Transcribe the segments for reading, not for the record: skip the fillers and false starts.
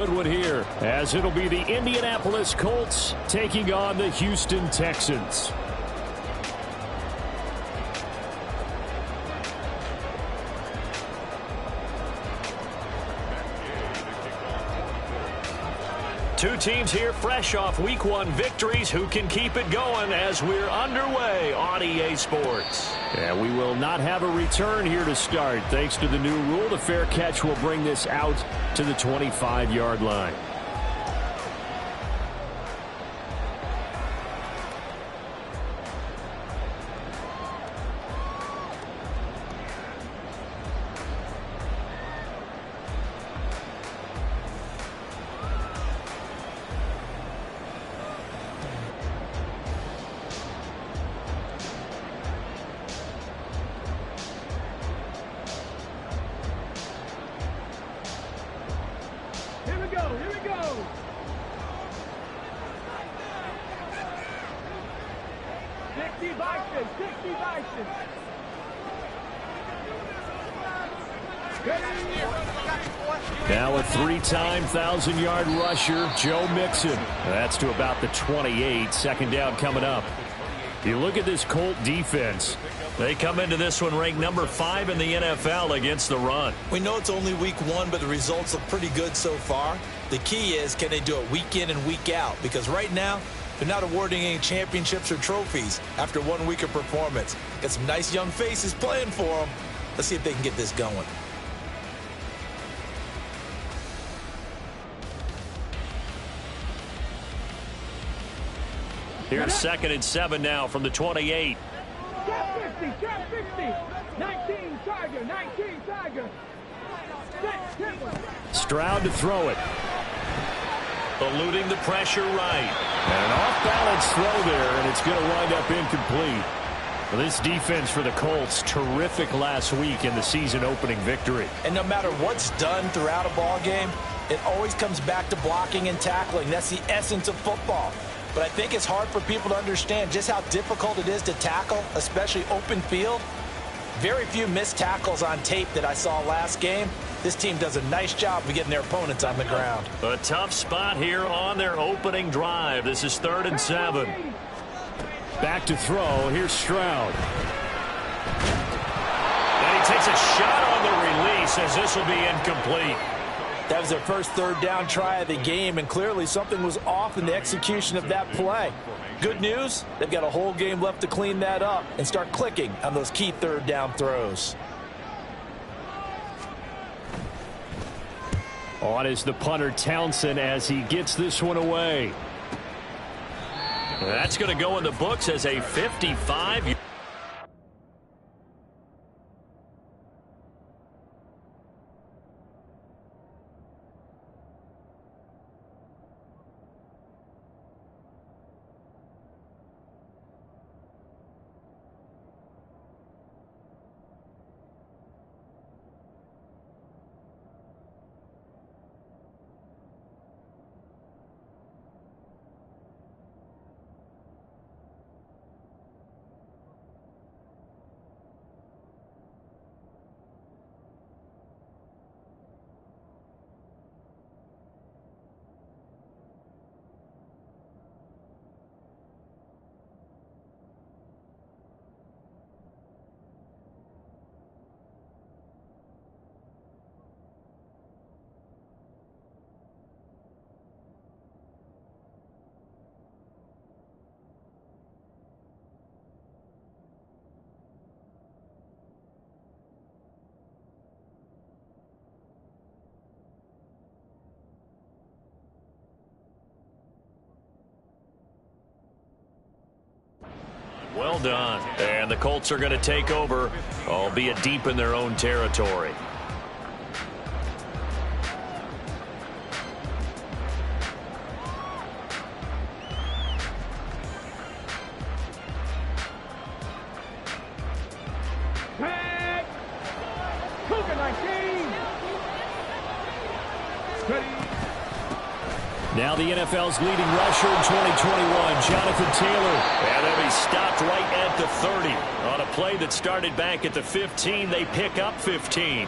Good one here, as it'll be the Indianapolis Colts taking on the Houston Texans. Two teams here fresh off Week 1 victories. Who can keep it going as we're underway on EA Sports? And we will not have a return here to start. Thanks to the new rule, the fair catch will bring this out to the 25-yard line. Now a three-time 1,000-yard rusher, Joe Mixon. That's to about the 28. Second down coming up. You look at this Colt defense. They come into this one ranked number 5 in the NFL against the run. We know it's only week 1, but the results look pretty good so far. The key is, can they do it week in and week out? Because right now, they're not awarding any championships or trophies after 1 week of performance. Got some nice young faces playing for them. Let's see if they can get this going. Here's 2nd and 7 now from the 28. Trap 50, trap 50. 19 Tiger, 19 Tiger. Stroud to throw it. Eluding the pressure right. And an off-balance throw there, and it's going to wind up incomplete. Well, this defense for the Colts, terrific last week in the season-opening victory. And no matter what's done throughout a ball game, it always comes back to blocking and tackling. That's the essence of football. But I think it's hard for people to understand just how difficult it is to tackle, especially open field. Very few missed tackles on tape that I saw last game. This team does a nice job of getting their opponents on the ground. A tough spot here on their opening drive. This is 3rd and 7. Back to throw. Here's Stroud. And he takes a shot on the release as this will be incomplete. That was their first 3rd down try of the game, and clearly something was off in the execution of that play. Good news, they've got a whole game left to clean that up and start clicking on those key 3rd down throws. On is the punter Townsend as he gets this one away. That's going to go in the books as a 55. Well done. And the Colts are going to take over, albeit deep in their own territory. Now the NFL's leading rusher in 2021, Jonathan Taylor. And he'll be stopped right at the 30. On a play that started back at the 15, they pick up 15.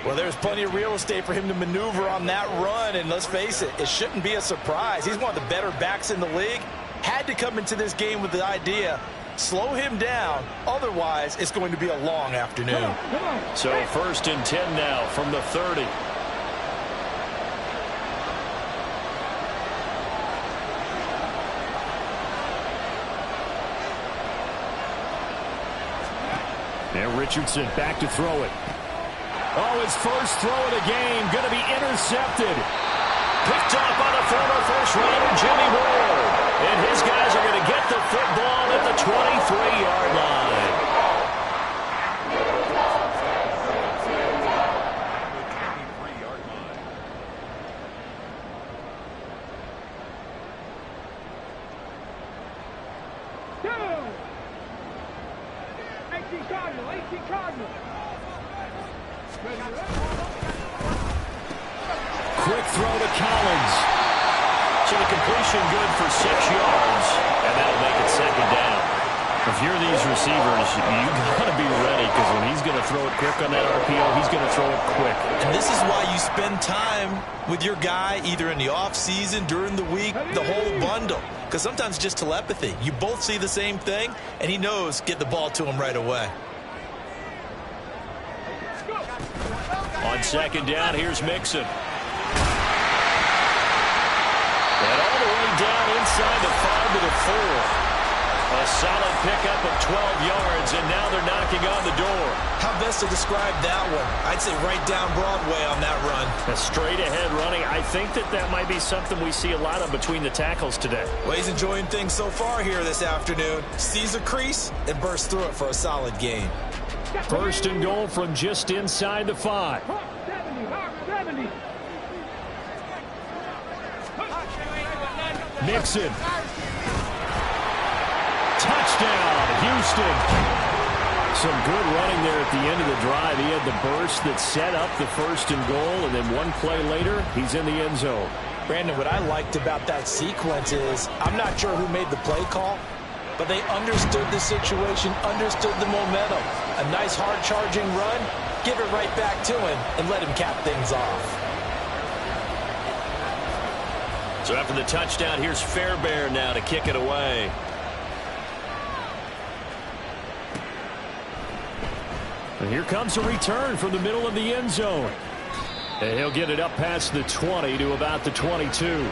Well, there's plenty of real estate for him to maneuver on that run, and let's face it, it shouldn't be a surprise. He's one of the better backs in the league. Had to come into this game with the idea, slow him down, otherwise it's going to be a long afternoon. So 1st and 10 now from the 30. And Richardson back to throw it. Oh, his first throw of the game going to be intercepted. Picked up by the former first-rounder Jimmy Ward. And his guys are going to get the football at the 23-yard line. Quick throw to Collins. So the completion good for 6 yards, and that'll make it 2nd down. If you're these receivers, you got to be ready, because when he's going to throw it quick on that RPO, he's going to throw it quick. And this is why you spend time with your guy either in the offseason, during the week, the whole bundle. Because sometimes just telepathy. You both see the same thing, and he knows get the ball to him right away. On 2nd down, here's Mixon. And all the way down inside the 5 to the 4. A solid pickup of 12 yards, and now they're knocking on the door. How best to describe that one? I'd say right down Broadway on that run. A straight-ahead running. I think that might be something we see a lot of between the tackles today. Well, he's enjoying things so far here this afternoon. Sees a crease and bursts through it for a solid gain. 1st and goal from just inside the 5. 70. Mixon. Touchdown, Houston. Some good running there at the end of the drive. He had the burst that set up the 1st and goal, and then one play later, he's in the end zone. Brandon, what I liked about that sequence is I'm not sure who made the play call, but they understood the situation, understood the momentum. A nice hard-charging run, give it right back to him, and let him cap things off. So after the touchdown, here's Fairbairn now to kick it away. And here comes a return from the middle of the end zone. And he'll get it up past the 20 to about the 22.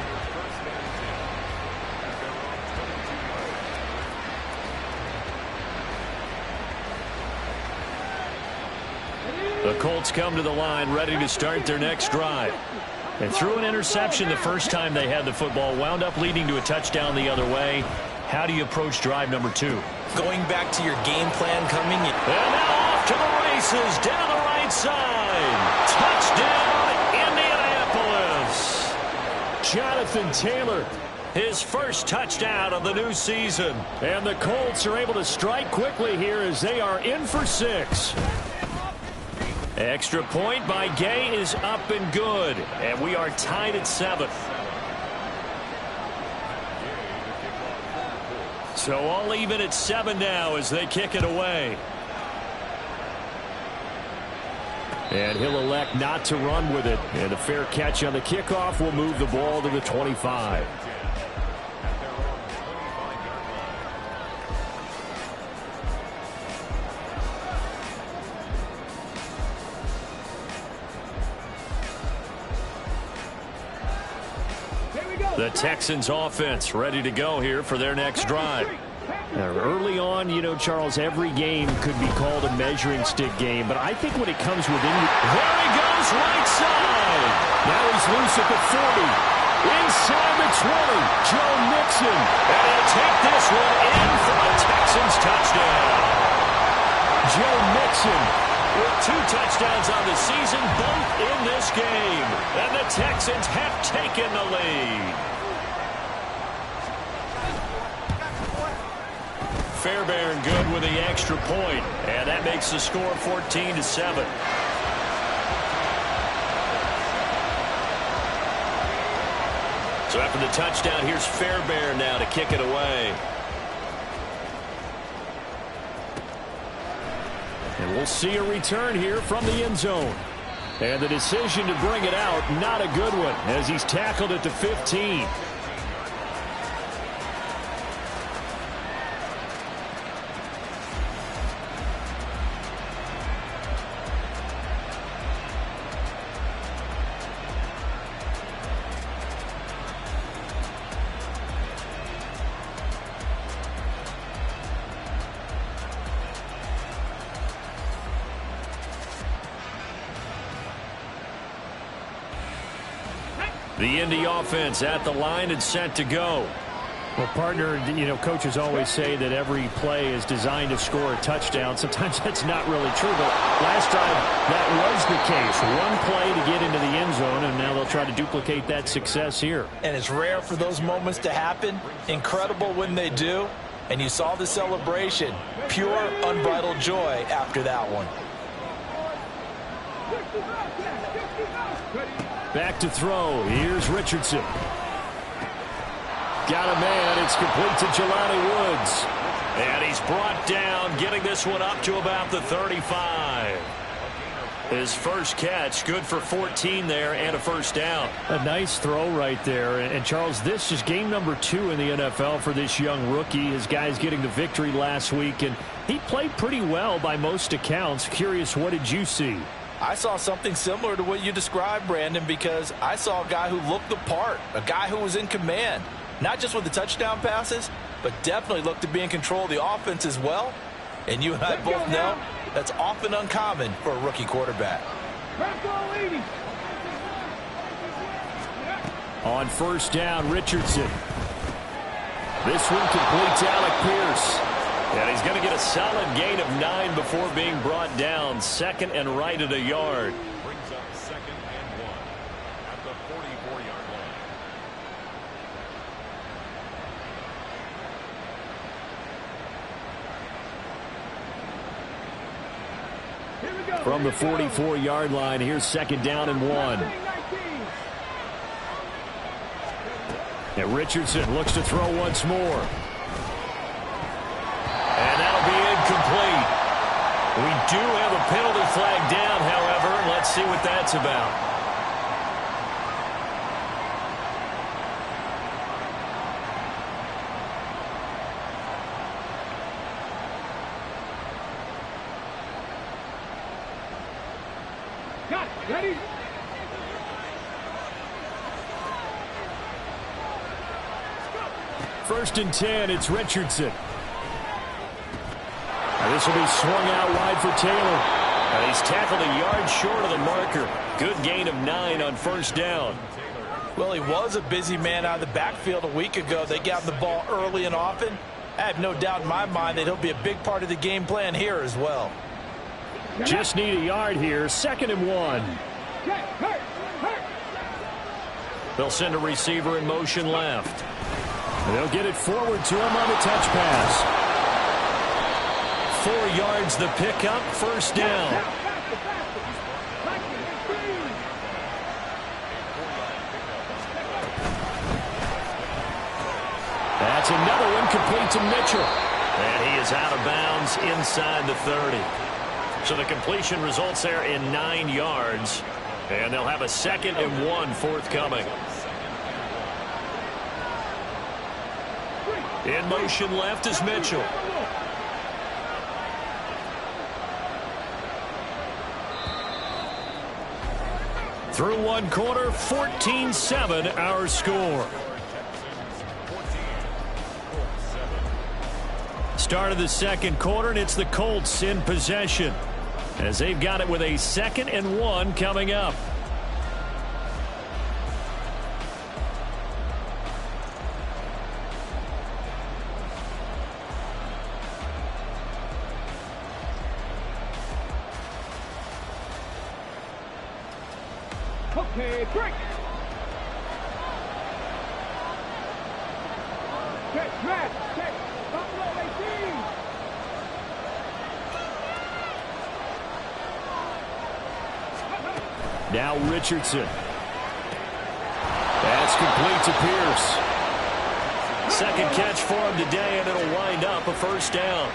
The Colts come to the line ready to start their next drive. They threw an interception the first time they had the football, wound up leading to a touchdown the other way. How do you approach drive number 2? Going back to your game plan coming in. And now off to the races down the right side. Touchdown, Indianapolis. Jonathan Taylor, his first touchdown of the new season. And the Colts are able to strike quickly here as they are in for 6. Extra point by Gay is up and good. And we are tied at 7. So all even at 7 now as they kick it away. And he'll elect not to run with it. And a fair catch on the kickoff will move the ball to the 25. The Texans offense ready to go here for their next drive. Now, early on, you know, Charles, every game could be called a measuring stick game, but I think when it comes within... There he goes, right side! Now he's loose at the 40. Inside the 20, Joe Mixon. And he'll take this one in for a Texans touchdown. Joe Mixon with 2 touchdowns on the season, both in this game. And the Texans have taken the lead. Fairbairn good with the extra point, and that makes the score 14-7. So after the touchdown, here's Fairbairn now to kick it away. And we'll see a return here from the end zone. And the decision to bring it out, not a good one, as he's tackled at the 15. The Indy offense at the line and set to go. Well, partner, coaches always say that every play is designed to score a touchdown. Sometimes that's not really true, but last drive that was the case. One play to get into the end zone, and now they'll try to duplicate that success here. And it's rare for those moments to happen. Incredible when they do. And you saw the celebration. Pure, unbridled joy after that one. Back to throw. Here's Richardson. Got a man. It's complete to Jelani Woods. And he's brought down, getting this one up to about the 35. His first catch, good for 14 there and a first down. A nice throw right there. And Charles, this is game number 2 in the NFL for this young rookie. His guys getting the victory last week, and he played pretty well by most accounts. Curious, what did you see? I saw something similar to what you described, Brandon, because I saw a guy who looked the part, a guy who was in command, not just with the touchdown passes, but definitely looked to be in control of the offense as well. And you and I both know that's often uncommon for a rookie quarterback. On first down, Richardson. This one complete to Alec Pierce. And he's going to get a solid gain of 9 before being brought down. Second and right at a yard. Brings up 2nd and 1 at the 44-yard line. From the 44-yard line, here's 2nd down and 1. And Richardson looks to throw once more. And that'll be incomplete. We do have a penalty flag down, however. Let's see what that's about. Got it. Ready? First and 10, it's Richardson. This will be swung out wide for Taylor. And he's tackled a yard short of the marker. Good gain of 9 on first down. Well, he was a busy man out of the backfield a week ago. They got him the ball early and often. I have no doubt in my mind that he'll be a big part of the game plan here as well. Just need a yard here. 2nd and 1. They'll send a receiver in motion left. They'll get it forward to him on the touch pass. 4 yards the pickup, first down. That's another one complete to Mitchell. And he is out of bounds inside the 30. So the completion results there in 9 yards. And they'll have a 2nd and 1 forthcoming. In motion left is Mitchell. Through one quarter, 14-7 our score. Start of the second quarter, and it's the Colts in possession, as they've got it with a 2nd and 1 coming up. Okay, break. Check, check, check. Buffalo 18. Now Richardson. That's complete to Pierce. Second catch for him today, and it'll wind up a first down.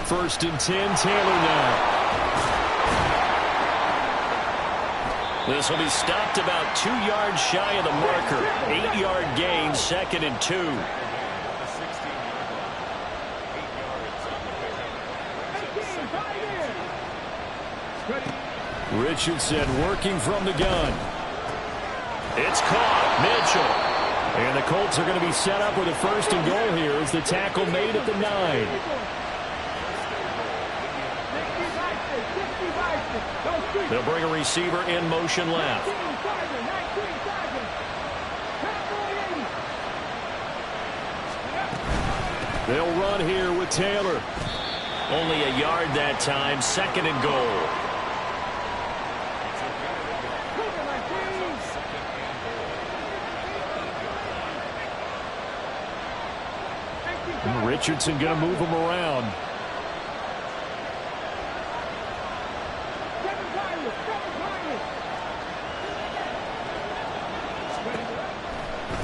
First and 10, Taylor now. This will be stopped about 2 yards shy of the marker. 8-yard gain, 2nd and 2. Richardson working from the gun. It's caught. Mitchell. And the Colts are going to be set up with a 1st and goal here as the tackle made at the 9. They'll bring a receiver in motion left. They'll run here with Taylor. Only a yard that time, 2nd and goal. Richardson going to move him around.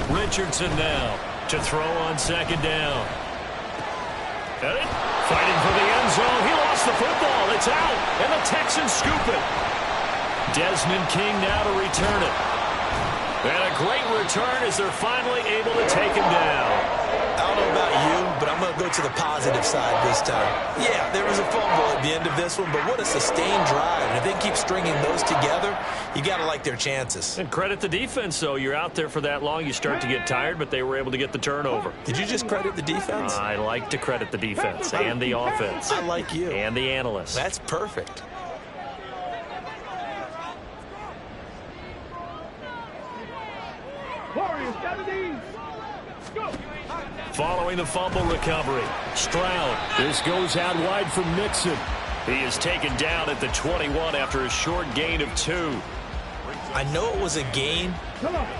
Richardson now to throw on 2nd down. Got it. Fighting for the end zone. He lost the football. It's out. And the Texans scoop it. Desmond King now to return it. And a great return as they're finally able to take him down. I don't know about you, but I'm going to go to the positive side this time. Yeah, there was a fumble at the end of this one, but what a sustained drive. And if they keep stringing those together, you got to like their chances. And credit the defense, though. You're out there for that long, you start to get tired, but they were able to get the turnover. Did you just credit the defense? I like to credit the defense and the offense. I like you. And the analysts. That's perfect. Following the fumble recovery, Stroud. This goes out wide from Mixon. He is taken down at the 21 after a short gain of 2. I know it was a gain,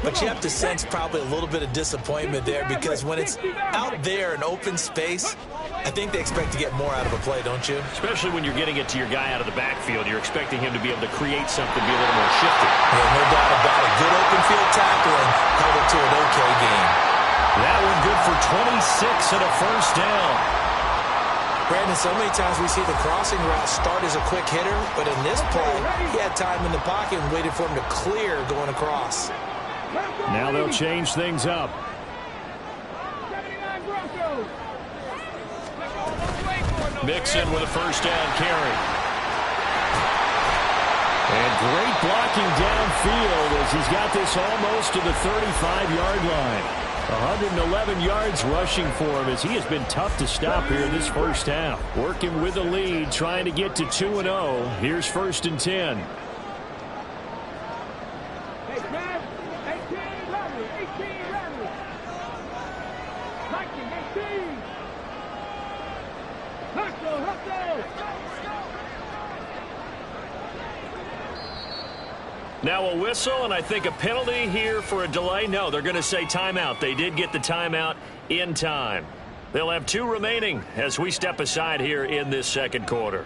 but you have to sense probably a little bit of disappointment there because when it's out there in open space, I think they expect to get more out of a play, don't you? Especially when you're getting it to your guy out of the backfield. You're expecting him to be able to create something, be a little more shifty. Yeah, no doubt about it. Good open field tackling held it to an okay game. That one good for 26 and a 1st down. Brandon, so many times we see the crossing route start as a quick hitter, but in this play, he had time in the pocket and waited for him to clear going across. Now they'll change things up. Mixon with a 1st down carry. And great blocking downfield as he's got this almost to the 35-yard line. 111 yards rushing for him as he has been tough to stop here in this 1st half. Working with the lead, trying to get to 2-0. Here's 1st and 10. Now a whistle, and I think a penalty here for a delay. No, they're going to say timeout. They did get the timeout in time. They'll have 2 remaining as we step aside here in this 2nd quarter.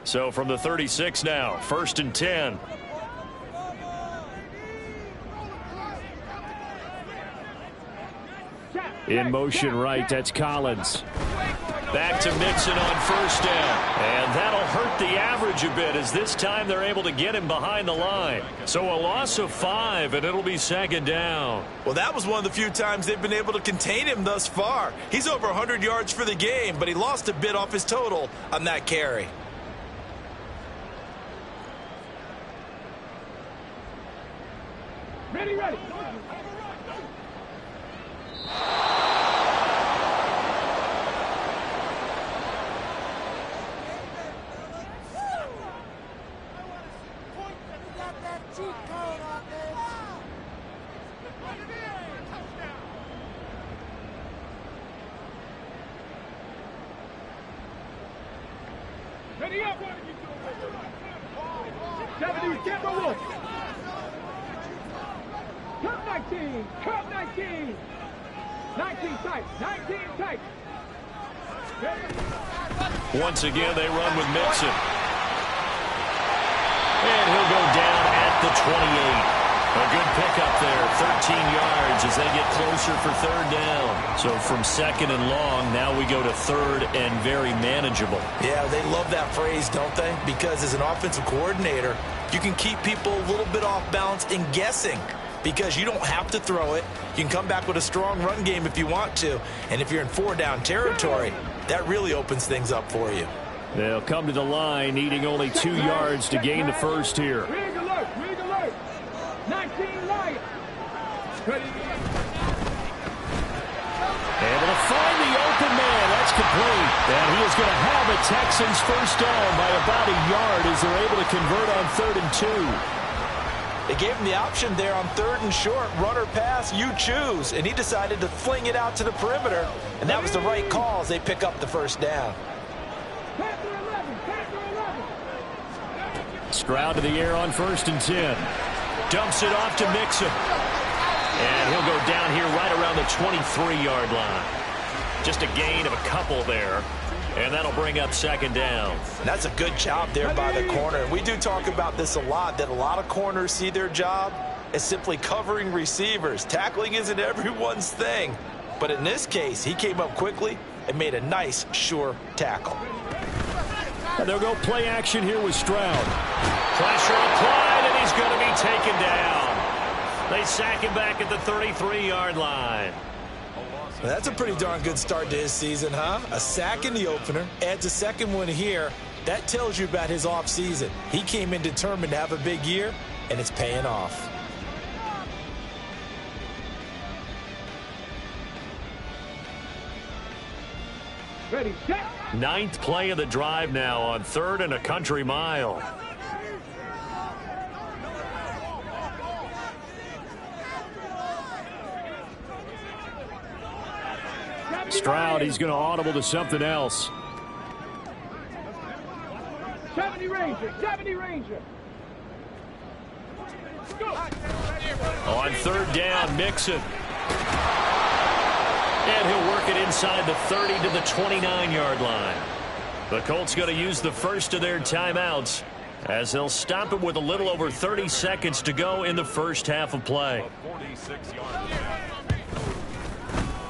So from the 36 now, 1st and 10. In motion right, that's Collins. Back to Mixon on 1st down. And that'll hurt the average a bit as this time they're able to get him behind the line. So a loss of 5, and it'll be 2nd down. Well, that was one of the few times they've been able to contain him thus far. He's over 100 yards for the game, but he lost a bit off his total on that carry. Ready. Ready up. 70, Campbell Wolf. Cup 19, Cup 19. 19 tight, 19 tight. Once again, they run with Mixon. And he'll go down the 28. A good pickup there, 13 yards as they get closer for third down. So from second and long, now we go to third and very manageable. Yeah, they love that phrase, don't they? Because as an offensive coordinator, you can keep people a little bit off balance and guessing because you don't have to throw it. You can come back with a strong run game if you want to. And if you're in four-down territory, that really opens things up for you. They'll come to the line, needing only 2 yards to gain the first here. Rig alert, rig alert. 19 Lions. Able to find the open man. That's complete. And he is going to have a Texans first down by about a yard as they're able to convert on 3rd and 2. They gave him the option there on 3rd and short. Run or pass, you choose. And he decided to fling it out to the perimeter. And that was the right call as they pick up the first down. Stroud to the air on 1st and 10. Dumps it off to Mixon. And he'll go down here right around the 23-yard line. Just a gain of a couple there. And that'll bring up 2nd down. And that's a good job there by the corner. We do talk about this a lot, that a lot of corners see their job as simply covering receivers. Tackling isn't everyone's thing. But in this case, he came up quickly and made a nice, sure tackle. And they'll go play action here with Stroud. Pressure applied, and he's going to be taken down. They sack him back at the 33-yard line. Well, that's a pretty darn good start to his season, huh? A sack in the opener, adds a second one here. That tells you about his offseason. He came in determined to have a big year, and it's paying off. Ready, set. 9th play of the drive now on 3rd and a country mile. Stroud, he's going to audible to something else. 70 Ranger, 70 Ranger. On 3rd down, Mixon. And he'll work it inside the 30 to the 29-yard line. The Colts going to use the first of their timeouts as they'll stop it with a little over 30 seconds to go in the first half of play.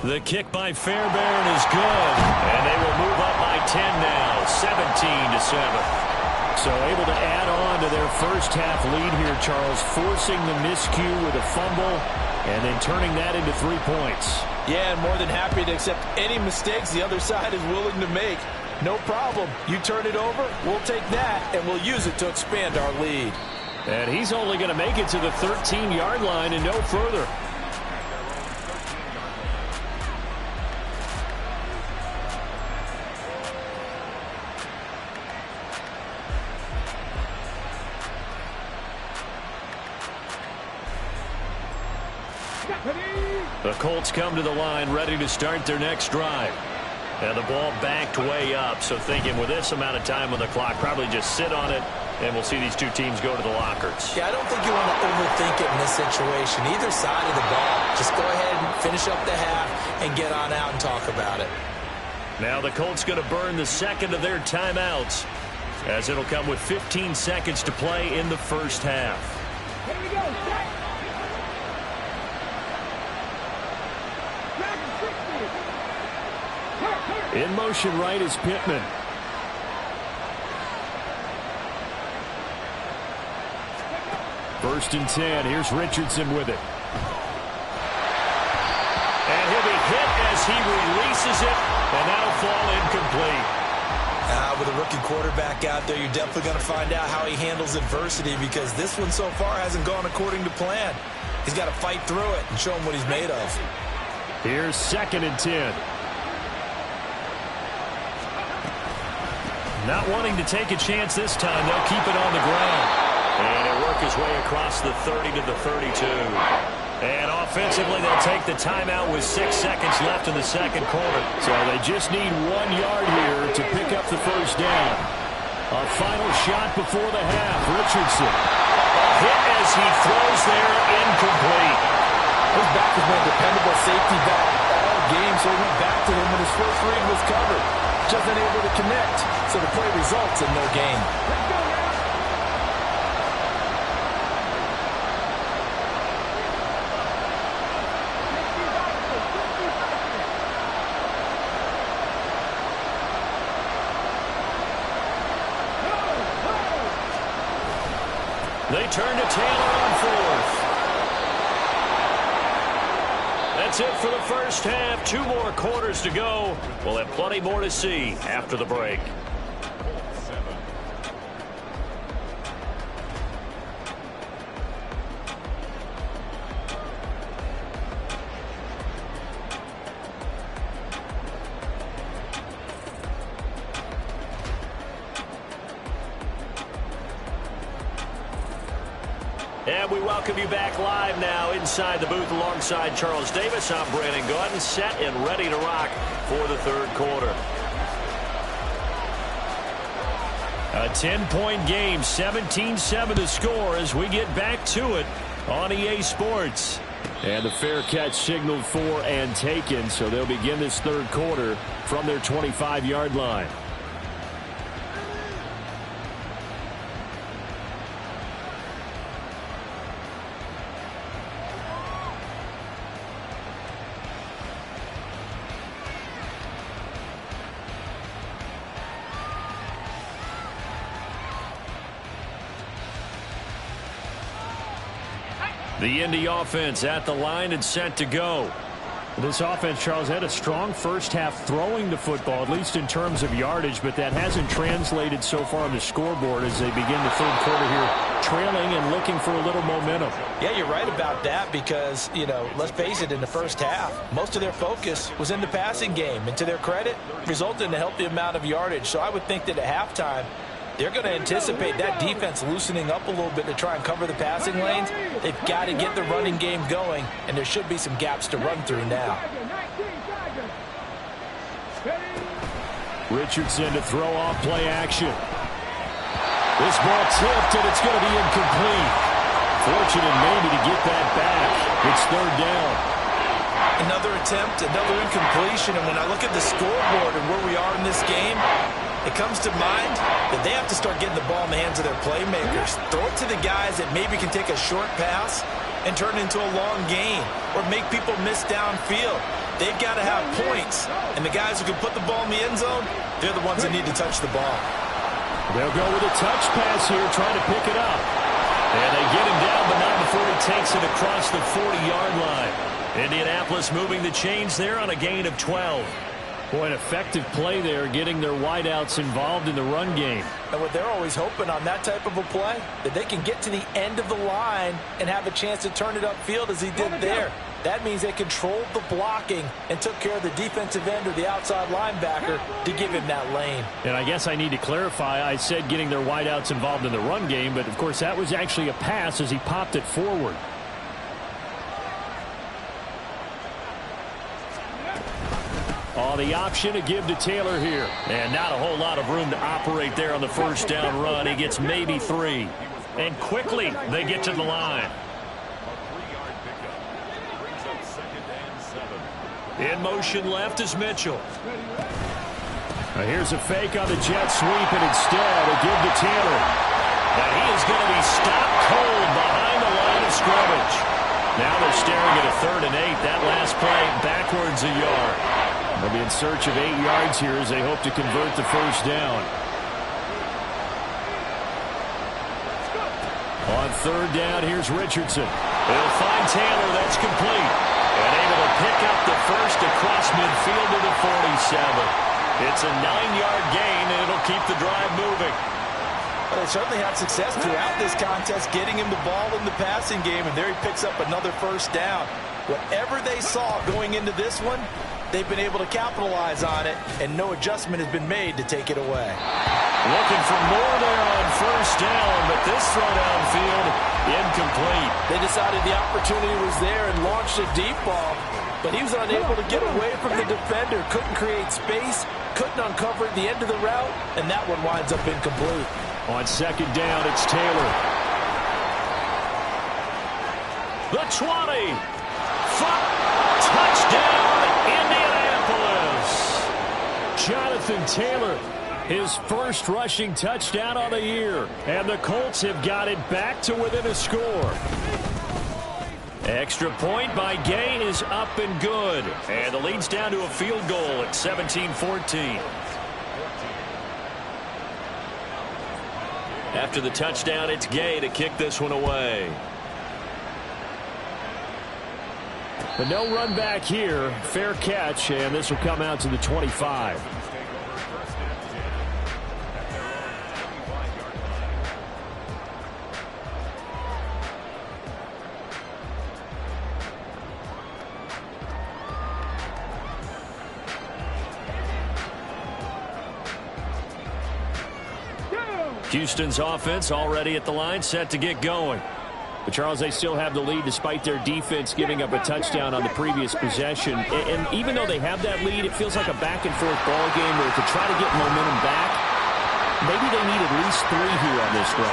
The kick by Fairbairn is good, and they will move up by 10 now, 17-7. So able to add on to their first half lead here, Charles, forcing the miscue with a fumble and then turning that into 3 points. Yeah, and more than happy to accept any mistakes the other side is willing to make. No problem. You turn it over, we'll take that, and we'll use it to expand our lead. And he's only going to make it to the 13-yard line and no further. The Colts come to the line ready to start their next drive. And the ball backed way up, so thinking with this amount of time on the clock, probably just sit on it, and we'll see these two teams go to the lockers. Yeah, I don't think you want to overthink it in this situation. Either side of the ball. Just go ahead and finish up the half and get on out and talk about it. Now the Colts going to burn the second of their timeouts, as it'll come with 15 seconds to play in the first half. Here we go, set. In motion right is Pittman. First and 10. Here's Richardson with it. And he'll be hit as he releases it, and that'll fall incomplete. With a rookie quarterback out there, you're definitely going to find out how he handles adversity because this one so far hasn't gone according to plan. He's got to fight through it and show him what he's made of. Here's 2nd and 10. Not wanting to take a chance this time. They'll keep it on the ground. And he'll work his way across the 30 to the 32. And offensively, they'll take the timeout with 6 seconds left in the second quarter. So they just need 1 yard here to pick up the first down. A final shot before the half. Richardson. Hit as he throws there, incomplete. His back has been a dependable safety back all game, so he went back to him when his first read was covered. Just unable to connect, so the play results in no gain. Let's go now. They turn to Taylor on fourth. That's it for the first half. 2 more quarters to go. We'll have plenty more to see after the break. And we welcome you back live now inside the booth alongside Charles Davis. I'm Brandon Gaudin, set and ready to rock for the third quarter. A 10-point game, 17-7 the score as we get back to it on EA Sports. And the fair catch signaled for and taken, so they'll begin this third quarter from their 25-yard line. The Indy offense at the line and set to go. This offense, Charles, had a strong first half throwing the football, at least in terms of yardage, but that hasn't translated so far on the scoreboard as they begin the third quarter here, trailing and looking for a little momentum. Yeah, you're right about that because, let's face it, in the first half, most of their focus was in the passing game. And to their credit, resulted in a healthy amount of yardage. So I would think that at halftime, they're going to anticipate that defense loosening up a little bit to try and cover the passing lanes. They've got to get the running game going, and there should be some gaps to run through now. Richardson to throw off play action. This ball tipped, and it's going to be incomplete. Fortunate maybe to get that back. It's third down. Another attempt, another incompletion, and when I look at the scoreboard and where we are in this game, it comes to mind that they have to start getting the ball in the hands of their playmakers. Throw it to the guys that maybe can take a short pass and turn it into a long gain or make people miss downfield. They've got to have points, and the guys who can put the ball in the end zone, they're the ones that need to touch the ball. They'll go with a touch pass here, trying to pick it up. And they get him down, but not before he takes it across the 40-yard line. Indianapolis moving the chains there on a gain of 12. Boy, an effective play there, getting their wideouts involved in the run game. And what they're always hoping on that type of a play, that they can get to the end of the line and have a chance to turn it upfield as he did there. That means they controlled the blocking and took care of the defensive end or the outside linebacker to give him that lane. And I guess I need to clarify, I said getting their wideouts involved in the run game, but of course that was actually a pass as he popped it forward. Oh, the option to give to Taylor here. And not a whole lot of room to operate there on the first down run. He gets maybe 3. And quickly they get to the line. In motion left is Mitchell. Now here's a fake on the jet sweep, and instead a give to Taylor. And he is going to be stopped cold behind the line of scrimmage. Now they're staring at a 3rd and 8. That last play backwards a yard. They'll be in search of 8 yards here as they hope to convert the first down. On 3rd down, here's Richardson. They'll find Taylor. That's complete. And able to pick up the first across midfield to the 47. It's a 9-yard gain, and it'll keep the drive moving. Well, they certainly had success throughout this contest, getting him the ball in the passing game, and there he picks up another first down. Whatever they saw going into this one, they've been able to capitalize on it, and no adjustment has been made to take it away. Looking for more there on first down, but this throw downfield, incomplete. They decided the opportunity was there and launched a deep ball, but he was unable to get away from the defender, couldn't create space, couldn't uncover at the end of the route, and that one winds up incomplete. On 2nd down, it's Taylor. The 20. Touchdown, Indianapolis. Jonathan Taylor, his first rushing touchdown on the year. And the Colts have got it back to within a score. Extra point by Gay is up and good. And the lead's down to a field goal at 17-14. After the touchdown, it's Gay to kick this one away. But no run back here. Fair catch, and this will come out to the 25. Houston's offense already at the line, set to get going. But, Charles, they still have the lead despite their defense giving up a touchdown on the previous possession. And even though they have that lead, it feels like a back-and-forth ball game where to try to get momentum back, maybe they need at least 3 here on this drive.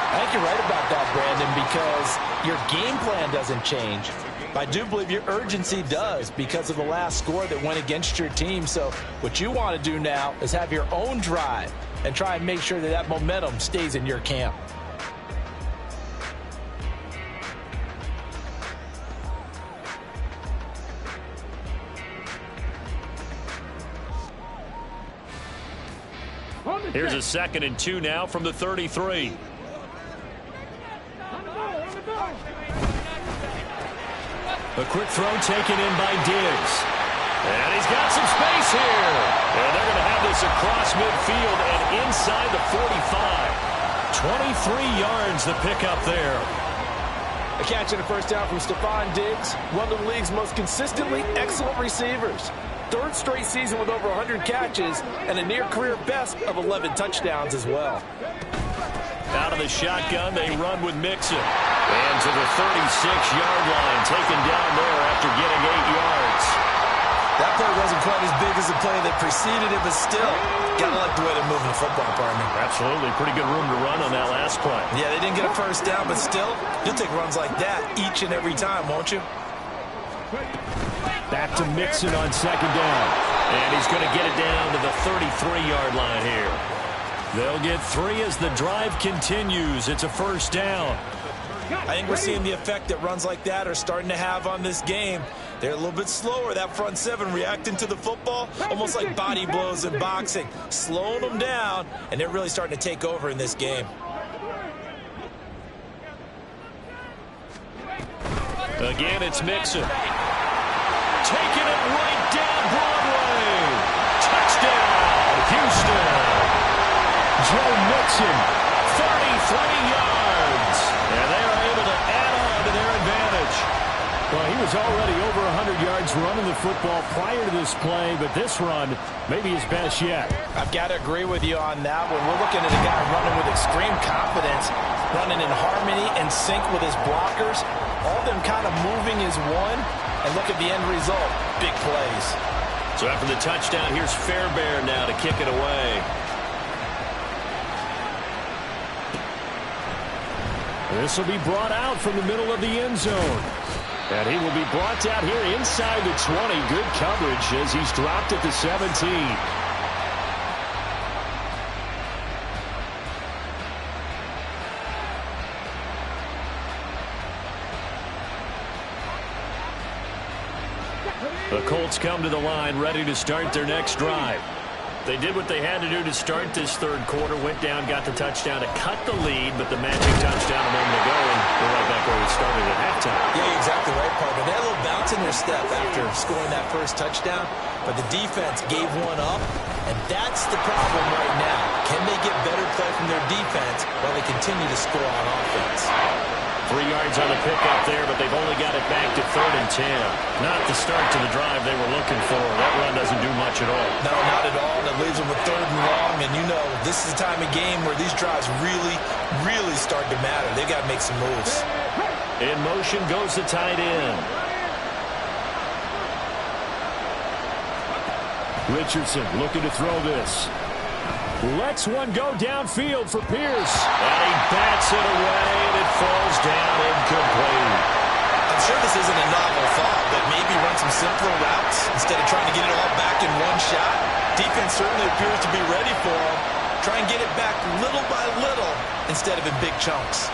I think you're right about that, Brandon, because your game plan doesn't change. I do believe your urgency does because of the last score that went against your team. So what you want to do now is have your own drive and try and make sure that that momentum stays in your camp. Here's a 2nd and 2 now from the 33. A quick throw taken in by Diggs. And he's got some space here. And they're going to have this across midfield and inside the 45. 23 yards the pickup there. A catch and a first down from Stephon Diggs, one of the league's most consistently excellent receivers. 3rd straight season with over 100 catches and a near-career best of 11 touchdowns as well. Out of the shotgun, they run with Mixon. And to the 36-yard line, taken down there after getting 8 yards. That play wasn't quite as big as the play that preceded it, but still, got to like the way they're moving the football, partner. Absolutely. Pretty good room to run on that last play. Yeah, they didn't get a first down, but still, you'll take runs like that each and every time, won't you? Back to Mixon on 2nd down. And he's going to get it down to the 33-yard line here. They'll get 3 as the drive continues. It's a first down. I think we're seeing the effect that runs like that are starting to have on this game. They're a little bit slower, that front 7 reacting to the football, almost like body blows in boxing, slowing them down, and they're really starting to take over in this game. Again, it's Mixon. Taking it right down Broadway. Touchdown, Houston. Joe Mixon, 33 yards. And they are able to add on to their advantage. Well, he was already over 100 yards running the football prior to this play, but this run may be his best yet. I've got to agree with you on that one. We're looking at a guy running with extreme confidence, running in harmony and sync with his blockers, all of them kind of moving as one, and look at the end result, big plays. So after the touchdown, here's Fairbairn now to kick it away. This will be brought out from the middle of the end zone. And he will be brought down here inside the 20. Good coverage as he's dropped at the 17. The Colts come to the line ready to start their next drive. They did what they had to do to start this 3rd quarter, went down, got the touchdown to cut the lead, but the magic touchdown a moment ago, and we're right back where we started at halftime. Yeah, you're exactly right, partner. They had a little bounce in their step after scoring that first touchdown, but the defense gave one up, and that's the problem right now. Can they get better play from their defense while they continue to score on offense? 3 yards on the pickup there, but they've only got it back to 3rd and 10. Not the start to the drive they were looking for. That run doesn't do much at all. No, not at all. That leaves them with 3rd and long, and you know this is the time of game where these drives really start to matter. They've got to make some moves. In motion goes the tight end. Richardson looking to throw this. Lets one go downfield for Pierce. And he bats it away, and it falls down incomplete. I'm sure this isn't a novel thought, but maybe run some simpler routes instead of trying to get it all back in one shot. Defense certainly appears to be ready for him. Try and get it back little by little instead of in big chunks.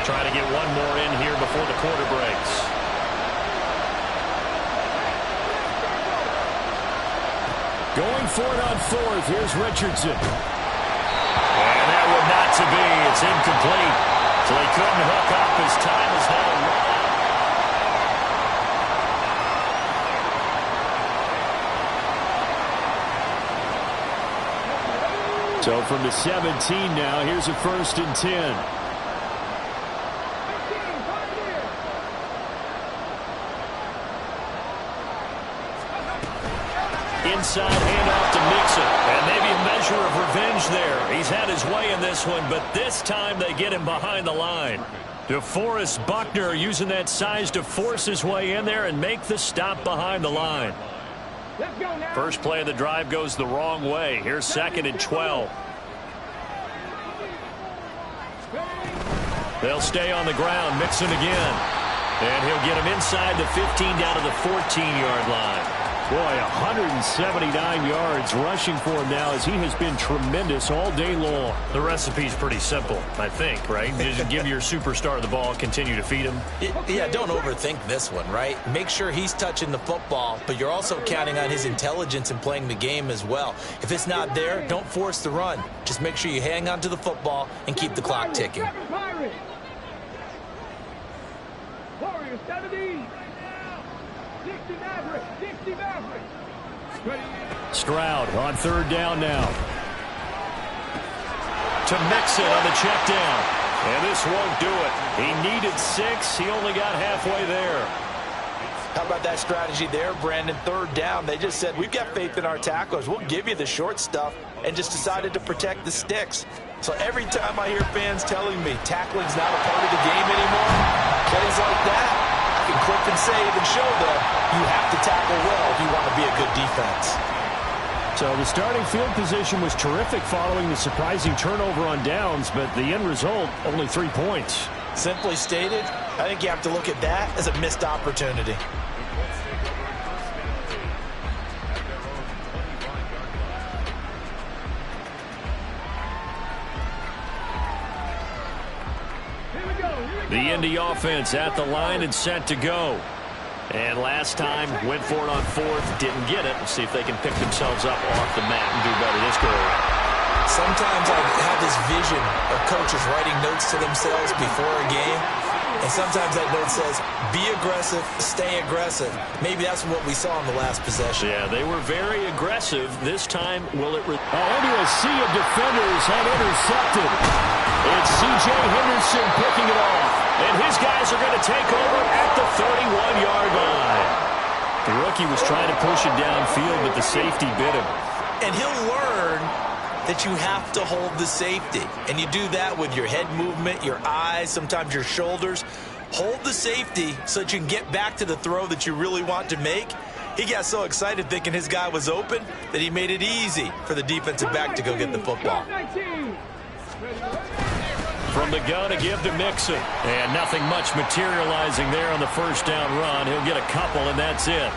Trying to get one more in here before the quarter breaks. Going for it on fourth. Here's Richardson. And that would not to be. It's incomplete. So he couldn't hook up. His time is now run out. So from the 17 now, here's a 1st and 10. Inside handoff to Mixon. And maybe a measure of revenge there. He's had his way in this one, but this time they get him behind the line. DeForest Buckner using that size to force his way in there and make the stop behind the line. First play of the drive goes the wrong way. Here's 2nd and 12. They'll stay on the ground. Mixon again. And he'll get him inside the 15 down to the 14-yard line. Boy, 179 yards rushing for him now as he has been tremendous all day long. The recipe's pretty simple, I think, right? Just give your superstar the ball, continue to feed him. Yeah, don't overthink this one, right? Make sure he's touching the football, but you're also counting on his intelligence in playing the game as well. If it's not there, don't force the run. Just make sure you hang on to the football and keep the clock ticking. Warriors 70. 60 Maverick. 60 Maverick. Stroud on 3rd down now. To Mixon on the check down. And this won't do it. He needed 6. He only got halfway there. How about that strategy there, Brandon? 3rd down. They just said, we've got faith in our tacklers. We'll give you the short stuff, and just decided to protect the sticks. So every time I hear fans telling me tackling's not a part of the game anymore, plays like that, I can clip and save and show them you have to tackle well if you want to be a good defense. So the starting field position was terrific following the surprising turnover on downs, but the end result, only 3 points. Simply stated, I think you have to look at that as a missed opportunity. The Indy offense at the line and set to go. And last time, went for it on 4th, didn't get it. We'll see if they can pick themselves up off the mat and do better this go around. Sometimes I have this vision of coaches writing notes to themselves before a game. And sometimes that note says, be aggressive, stay aggressive. Maybe that's what we saw in the last possession. Yeah, they were very aggressive. This time, will it... Into a sea of defenders and intercepted. It's C.J. Henderson picking it off. And his guys are going to take over at the 31-yard line. The rookie was trying to push it downfield, but the safety bit him. And he'll learn that you have to hold the safety. And you do that with your head movement, your eyes, sometimes your shoulders. Hold the safety so that you can get back to the throw that you really want to make. He got so excited thinking his guy was open that he made it easy for the defensive back to go get the football. From the gun to give to Mixon. And nothing much materializing there on the 1st down run. He'll get a couple, and that's it.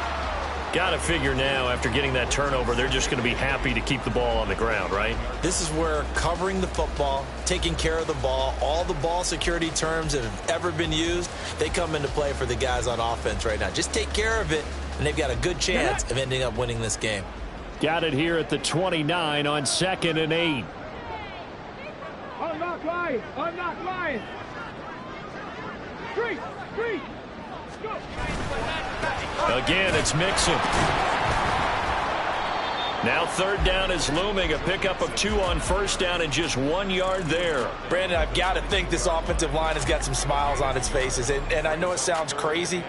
Got to figure now, after getting that turnover, they're just going to be happy to keep the ball on the ground, right? This is where covering the football, taking care of the ball, all the ball security terms that have ever been used, they come into play for the guys on offense right now. Just take care of it, and they've got a good chance of ending up winning this game. Got it here at the 29 on 2nd and 8. Unlock line. Unlock line. Street. Street. Go. Again, it's Mixon. Now 3rd down is looming. A pickup of 2 on 1st down and just 1 yard there. Brandon, I've got to think this offensive line has got some smiles on its faces. And I know it sounds crazy,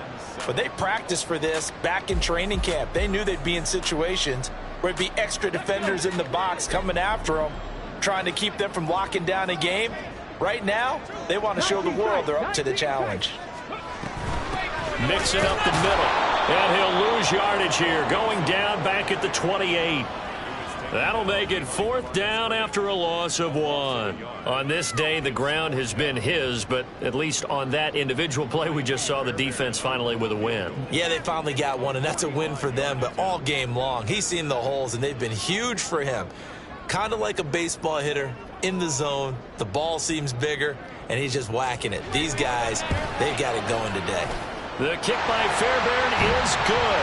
but they practiced for this back in training camp. They knew they'd be in situations where it'd be extra defenders in the box coming after them, trying to keep them from locking down a game. Right now, they want to show the world they're up to the challenge. Mixing up the middle. And he'll lose yardage here. Going down back at the 28. That'll make it 4th down after a loss of 1. On this day, the ground has been his, but at least on that individual play, we just saw the defense finally with a win. Yeah, they finally got one, and that's a win for them, but all game long, he's seen the holes, and they've been huge for him. Kind of like a baseball hitter in the zone. The ball seems bigger, and he's just whacking it. These guys, they've got it going today. The kick by Fairbairn is good.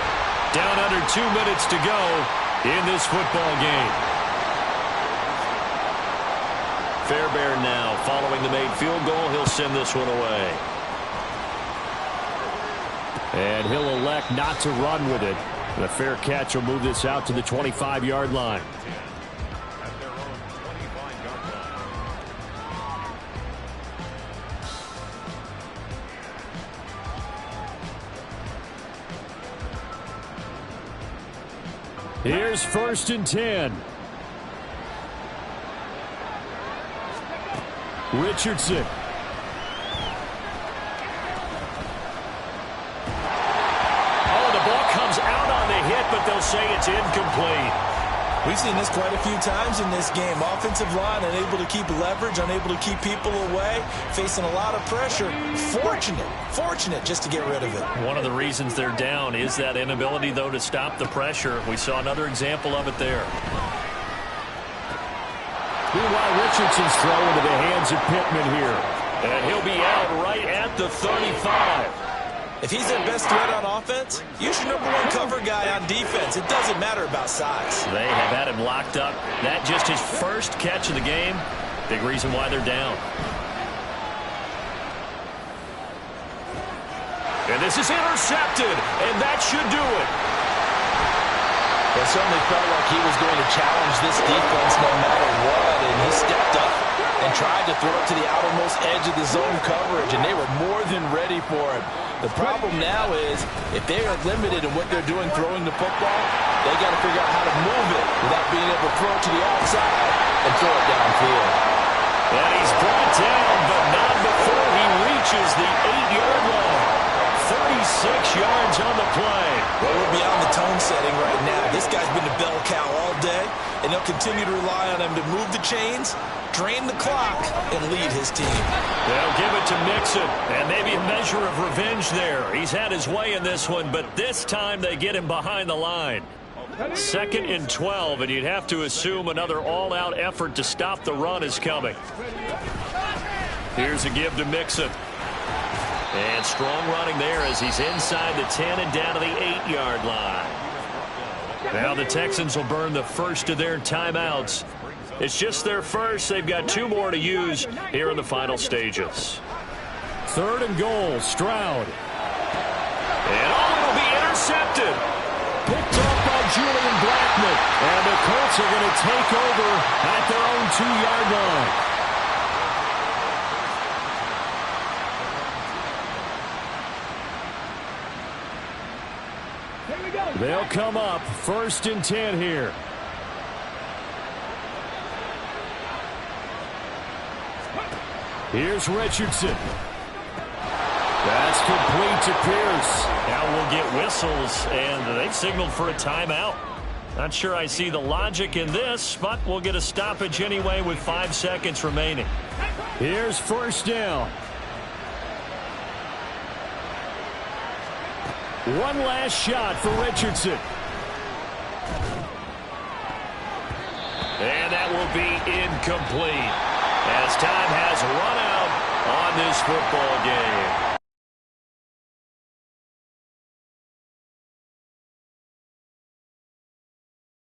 Down under 2 minutes to go. in this football game. Fairbairn now following the made field goal. He'll send this one away. And he'll elect not to run with it. The fair catch will move this out to the 25-yard line. At their own 25-yard line. Here's 1st and 10. Richardson. Out on the hit, but they'll say it's incomplete. We've seen this quite a few times in this game. Offensive line unable to keep leverage, unable to keep people away, facing a lot of pressure. Fortunate just to get rid of it. One of the reasons they're down is that inability, though, to stop the pressure. We saw another example of it there. Meanwhile, Richardson's throw into the hands of Pittman here. And he'll be out right at the 35. If he's their best threat on offense, use your #1 cover guy on defense. It doesn't matter about size. They have had him locked up. That just his first catch of the game. Big reason why they're down. And this is intercepted, and that should do it. It certainly felt like he was going to challenge this defense no matter what, and he stepped up and tried to throw it to the outermost edge of the zone coverage, and they were more than ready for it. The problem now is if they are limited in what they're doing throwing the football, they got to figure out how to move it without being able to throw it to the outside and throw it downfield. And he's brought down, but not before he reaches the 8-yard line. 36 yards on the play. Well, we're beyond the tone setting right now. This guy's been a bell cow all day, and they'll continue to rely on him to move the chains, drain the clock, and lead his team. They'll give it to Mixon, and maybe a measure of revenge there. He's had his way in this one, but this time they get him behind the line. 2nd and 12, and you'd have to assume another all-out effort to stop the run is coming. Here's a give to Mixon. And strong running there as he's inside the 10 and down to the 8-yard line. Now the Texans will burn the first of their timeouts. It's just their first. They've got 2 more to use here in the final stages. 3rd and goal, Stroud. And it'll be intercepted. Picked off by Julian Blackmon. And the Colts are going to take over at their own 2-yard line. They'll come up 1st and 10 here. Here's Richardson. That's complete to Pierce. Now we'll get whistles, and they've signaled for a timeout. Not sure I see the logic in this, but we'll get a stoppage anyway with 5 seconds remaining. Here's 1st down. One last shot for Richardson. And that will be incomplete as time has run out on this football game.